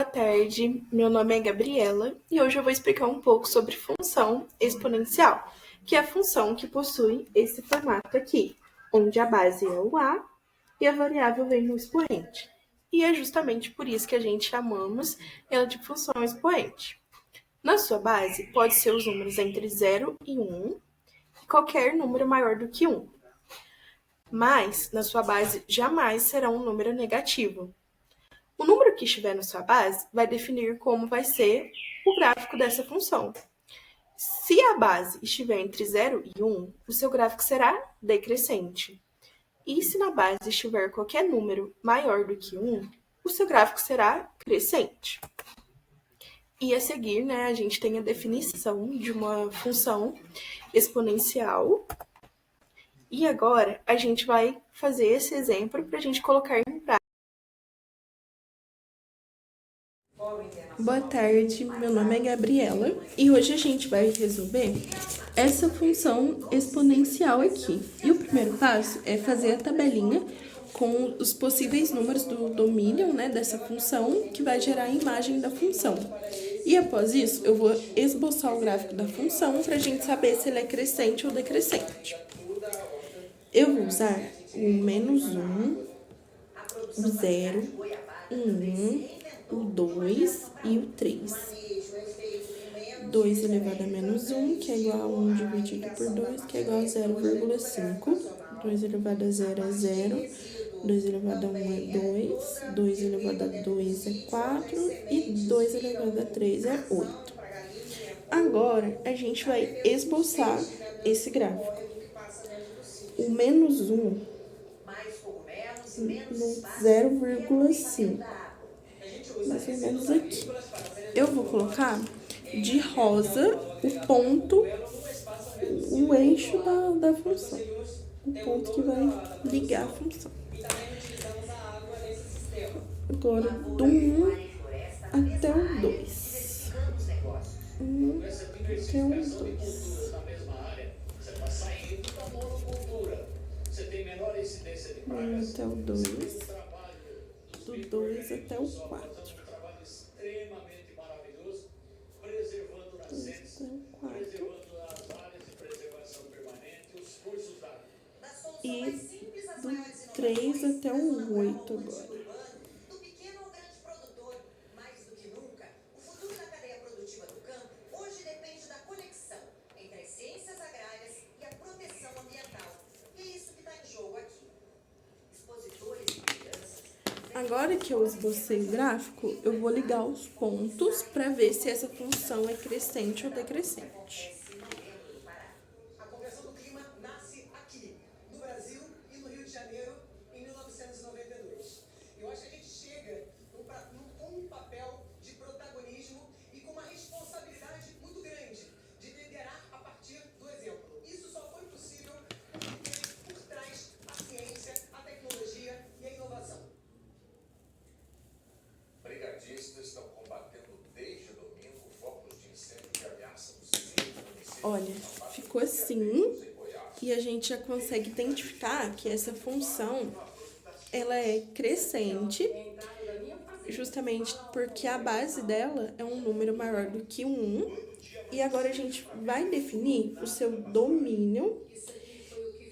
Boa tarde, meu nome é Gabriela e hoje eu vou explicar um pouco sobre função exponencial, que é a função que possui esse formato aqui, onde a base é o a e a variável vem no expoente. E é justamente por isso que a gente chamamos ela de função expoente. Na sua base, pode ser os números entre 0 e 1 e qualquer número maior do que 1. Mas, na sua base, jamais será um número negativo. O número que estiver na sua base vai definir como vai ser o gráfico dessa função. Se a base estiver entre 0 e 1, o seu gráfico será decrescente. E se na base estiver qualquer número maior do que 1, o seu gráfico será crescente. E a seguir, a gente tem a definição de uma função exponencial. E agora a gente vai fazer esse exemplo para a gente colocar em prática. Boa tarde, meu nome é Gabriela e hoje a gente vai resolver essa função exponencial aqui. E o primeiro passo é fazer a tabelinha com os possíveis números do domínio, dessa função, que vai gerar a imagem da função. E após isso, eu vou esboçar o gráfico da função para a gente saber se ele é crescente ou decrescente. Eu vou usar o -1, o 0, o 1, o 2 e o 3. 2 elevado a -1, que é igual a 1 dividido por 2, que é igual a 0,5. 2 elevado a 0 é 0. 2 elevado a 1 é 2. 2 elevado a 2 é 4. E 2 elevado a 3 é 8. Agora, a gente vai esboçar esse gráfico. O -1 no 0,5. Mais ou menos aqui. Eu vou colocar de rosa o ponto, o eixo da função. O ponto que vai ligar a função. Agora, do 1 até o 2. 1 até o 2. Até o 2. Do 2 até o 4. 2 até o 4. E do 3 até o 8 agora. Agora que eu esbocei o gráfico, eu vou ligar os pontos para ver se essa função é crescente ou decrescente. A Convenção do Clima nasce aqui, no Brasil e no Rio de Janeiro, em 1992. Eu acho que a gente chega com um papel de protagonismo e com uma responsabilidade muito grande de liderar a partir do exemplo. Isso só foi possível porque tem por trás a ciência, a tecnologia e a inovação. Brigadistas estão combatendo desde domingo focos de incêndio que ameaçam os 5 municípios. Olha, ficou assim e a gente já consegue identificar que essa função ela é crescente justamente porque a base dela é um número maior do que 1. E agora a gente vai definir o seu domínio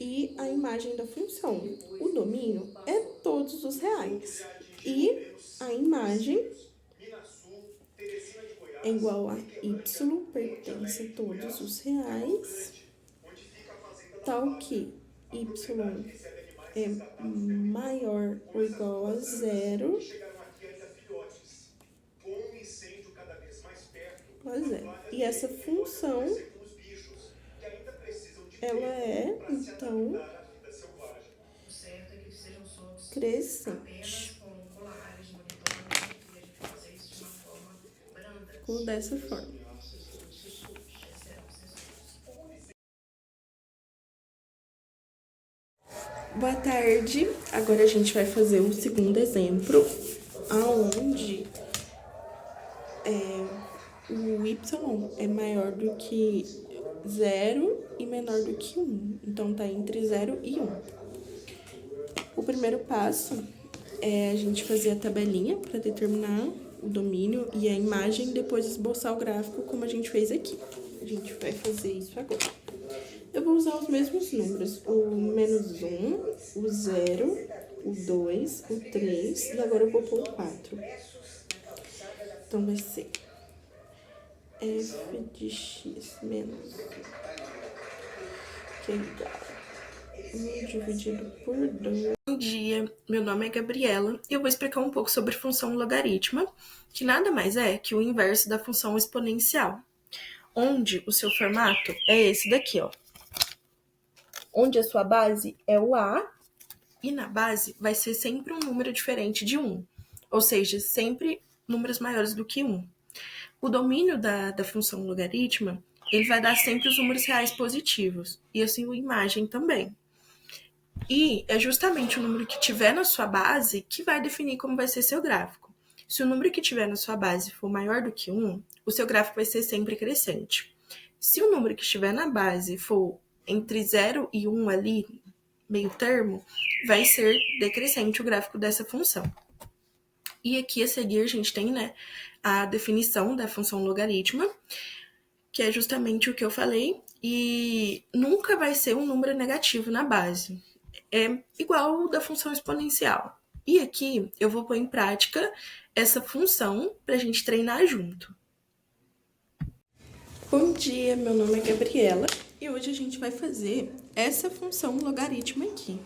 e a imagem da função. O domínio é todos os reais e a imagem é igual a y pertence a todos os reais, tal que y é maior ou igual a 0, e essa função ela é, então, crescente. Ficou dessa forma. Boa tarde, agora a gente vai fazer um segundo exemplo, aonde o y é maior do que 0 e menor do que 1, então tá entre 0 e 1. O primeiro passo é a gente fazer a tabelinha para determinar o domínio e a imagem, depois esboçar o gráfico como a gente fez aqui. A gente vai fazer isso agora. Eu vou usar os mesmos números, o -1, o 0, o 2, o 3, e agora eu vou pôr o 4. Então, vai ser f de x menos 1, que é igual a 1 dividido por 2. Bom dia, meu nome é Gabriela e eu vou explicar um pouco sobre função logaritma, que nada mais é que o inverso da função exponencial, onde o seu formato é esse daqui, ó. Onde a sua base é o a, e na base vai ser sempre um número diferente de 1, ou seja, sempre números maiores do que 1. O domínio da função logaritma, ele vai dar sempre os números reais positivos, e assim a imagem também. E é justamente o número que tiver na sua base que vai definir como vai ser seu gráfico. Se o número que tiver na sua base for maior do que 1, o seu gráfico vai ser sempre crescente. Se o número que estiver na base for entre 0 e 1 ali, meio termo, vai ser decrescente o gráfico dessa função. E aqui a seguir a gente tem, né, a definição da função logaritma, que é justamente o que eu falei, e nunca vai ser um número negativo na base. É igual ao da função exponencial. E aqui eu vou pôr em prática essa função para a gente treinar junto. Bom dia, meu nome é Gabriela e hoje a gente vai fazer essa função logaritma aqui.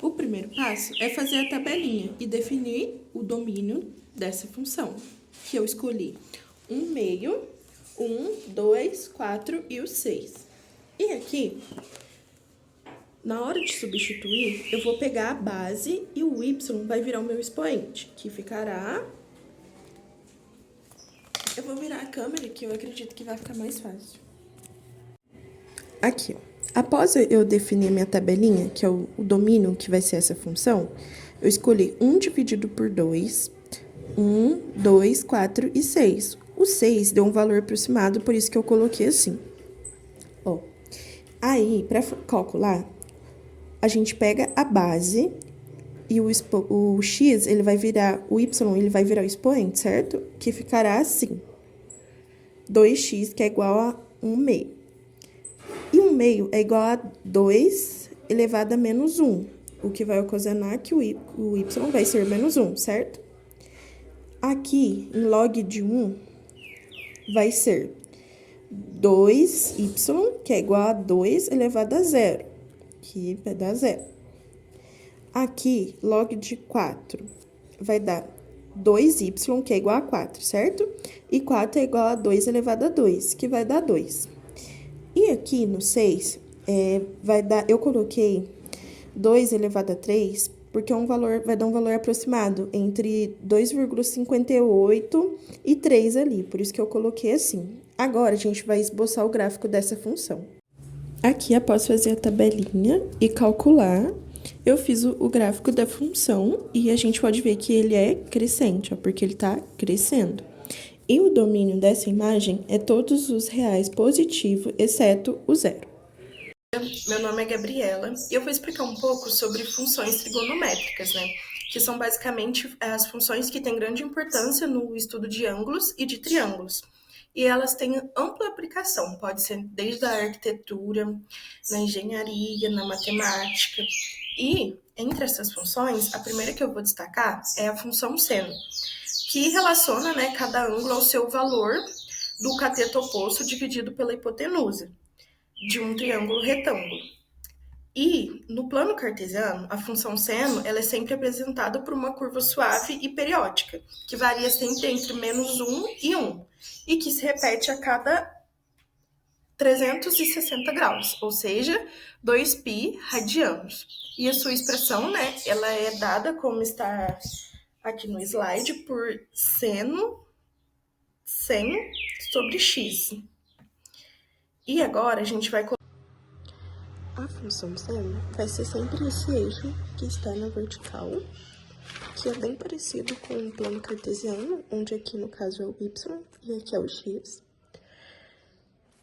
O primeiro passo é fazer a tabelinha e definir o domínio dessa função, que eu escolhi 1/2, 1, 2, 4 e o 6. E aqui, na hora de substituir, eu vou pegar a base e o y vai virar o meu expoente, que ficará... Eu vou virar a câmera, que eu acredito que vai ficar mais fácil. Aqui, ó. Após eu definir minha tabelinha, que é o domínio que vai ser essa função, eu escolhi 1 dividido por 2, 1, 2, 4 e 6. O 6 deu um valor aproximado, por isso que eu coloquei assim. Ó, aí, para calcular, a gente pega a base e o x, ele vai virar, o y, ele vai virar o expoente, certo? Que ficará assim. 2x, que é igual a 1/2. E 1/2 é igual a 2 elevado a menos 1, o que vai ocasionar que o y vai ser menos 1, certo? Aqui, em log de 1, vai ser 2y, que é igual a 2 elevado a 0, que vai dar 0. Aqui, log de 4, vai dar 2y, que é igual a 4, certo? E 4 é igual a 2 elevado a 2, que vai dar 2. E aqui no 6, vai dar, eu coloquei 2 elevado a 3, porque vai dar um valor aproximado entre 2,58 e 3 ali, por isso que eu coloquei assim. Agora, a gente vai esboçar o gráfico dessa função. Aqui, após fazer a tabelinha e calcular, eu fiz o gráfico da função e a gente pode ver que ele é crescente, ó, porque ele está crescendo. E o domínio dessa imagem é todos os reais positivos, exceto o 0. Meu nome é Gabriela e eu vou explicar um pouco sobre funções trigonométricas, né? Que são basicamente as funções que têm grande importância no estudo de ângulos e de triângulos. E elas têm ampla aplicação, pode ser desde a arquitetura, na engenharia, na matemática. E, entre essas funções, a primeira que eu vou destacar é a função seno, que relaciona, né, cada ângulo ao seu valor do cateto oposto dividido pela hipotenusa de um triângulo retângulo. E, no plano cartesiano, a função seno ela é sempre apresentada por uma curva suave e periódica, que varia sempre entre menos 1 e 1, e que se repete a cada 360 graus, ou seja, 2π radianos. E a sua expressão, né, ela é dada como está aqui no slide por seno 100 sobre x. E agora a gente vai... A função seno vai ser sempre esse eixo que está na vertical, que é bem parecido com o plano cartesiano, onde aqui no caso é o y e aqui é o x.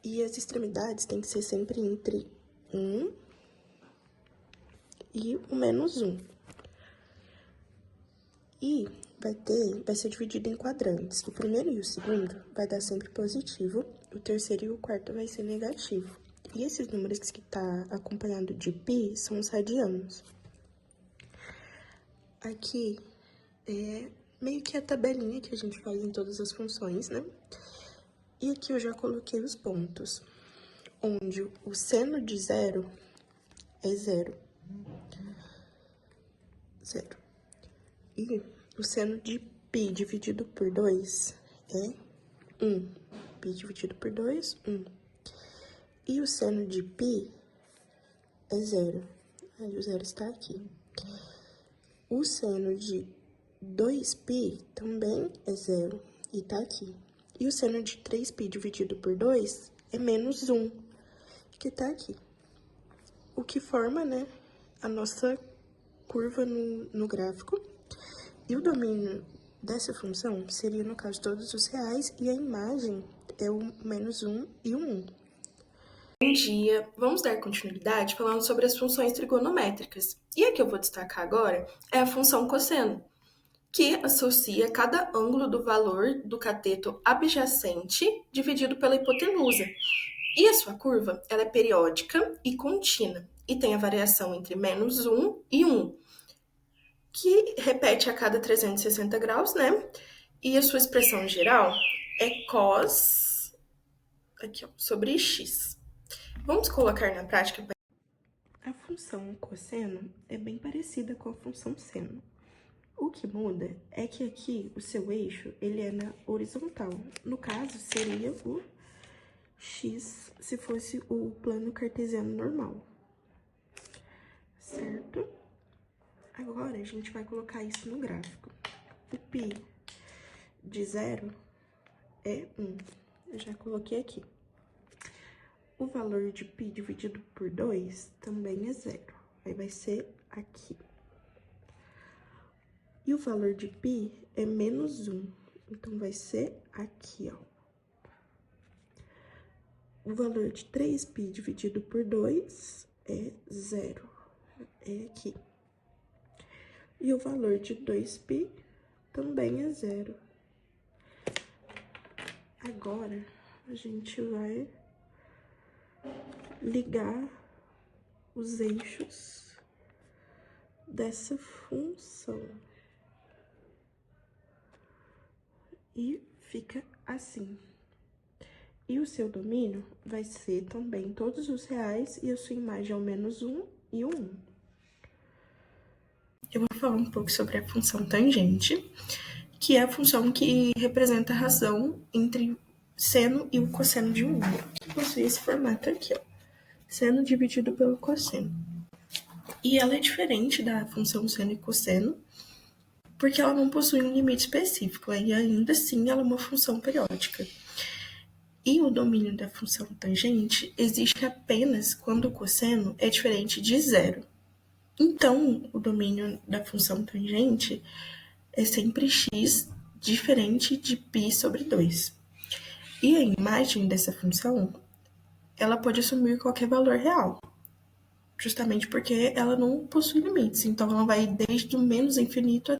E as extremidades têm que ser sempre entre 1 e o menos 1. E vai ser dividido em quadrantes. O primeiro e o segundo vai dar sempre positivo, o terceiro e o quarto vai ser negativo. E esses números que tá acompanhado de pi são os radianos. Aqui é meio que a tabelinha que a gente faz em todas as funções, né? E aqui eu já coloquei os pontos, onde o seno de zero é zero. Zero. E o seno de pi dividido por 2 é 1. Pi dividido por 2, 1. E o seno de pi é zero. Aí o zero está aqui. O seno de 2π também é zero e tá aqui. E o seno de 3π dividido por 2 é menos 1, que tá aqui. O que forma, né, a nossa curva no gráfico. E o domínio dessa função seria, no caso, todos os reais, e a imagem é o menos 1 e o 1. Bom dia! Vamos dar continuidade falando sobre as funções trigonométricas. E a que eu vou destacar agora é a função cosseno, que associa cada ângulo do valor do cateto adjacente dividido pela hipotenusa. E a sua curva, ela é periódica e contínua, e tem a variação entre menos 1 e 1, que repete a cada 360 graus, né? E a sua expressão geral é cos aqui, ó, sobre x. Vamos colocar na prática. A função cosseno é bem parecida com a função seno. O que muda é que aqui o seu eixo, ele é na horizontal. No caso, seria o x se fosse o plano cartesiano normal. Certo? Agora, a gente vai colocar isso no gráfico. O π de 0 é 1. Eu já coloquei aqui. O valor de π dividido por 2 também é 0. Aí vai ser aqui. E o valor de π é menos 1. Então, vai ser aqui, ó. O valor de 3π dividido por 2 é 0. É aqui. E o valor de 2π também é 0. Agora, a gente vai ligar os eixos dessa função. E fica assim. E o seu domínio vai ser também todos os reais, e a sua imagem é o menos 1 e o 1. Eu vou falar um pouco sobre a função tangente, que é a função que representa a razão entre seno e o cosseno de um número, que possui esse formato aqui, ó. Seno dividido pelo cosseno. E ela é diferente da função seno e cosseno, porque ela não possui um limite específico, e ainda assim ela é uma função periódica. E o domínio da função tangente existe apenas quando o cosseno é diferente de zero. Então, o domínio da função tangente é sempre x diferente de π sobre 2. E a imagem dessa função, ela pode assumir qualquer valor real, justamente porque ela não possui limites. Então, ela vai desde o menos infinito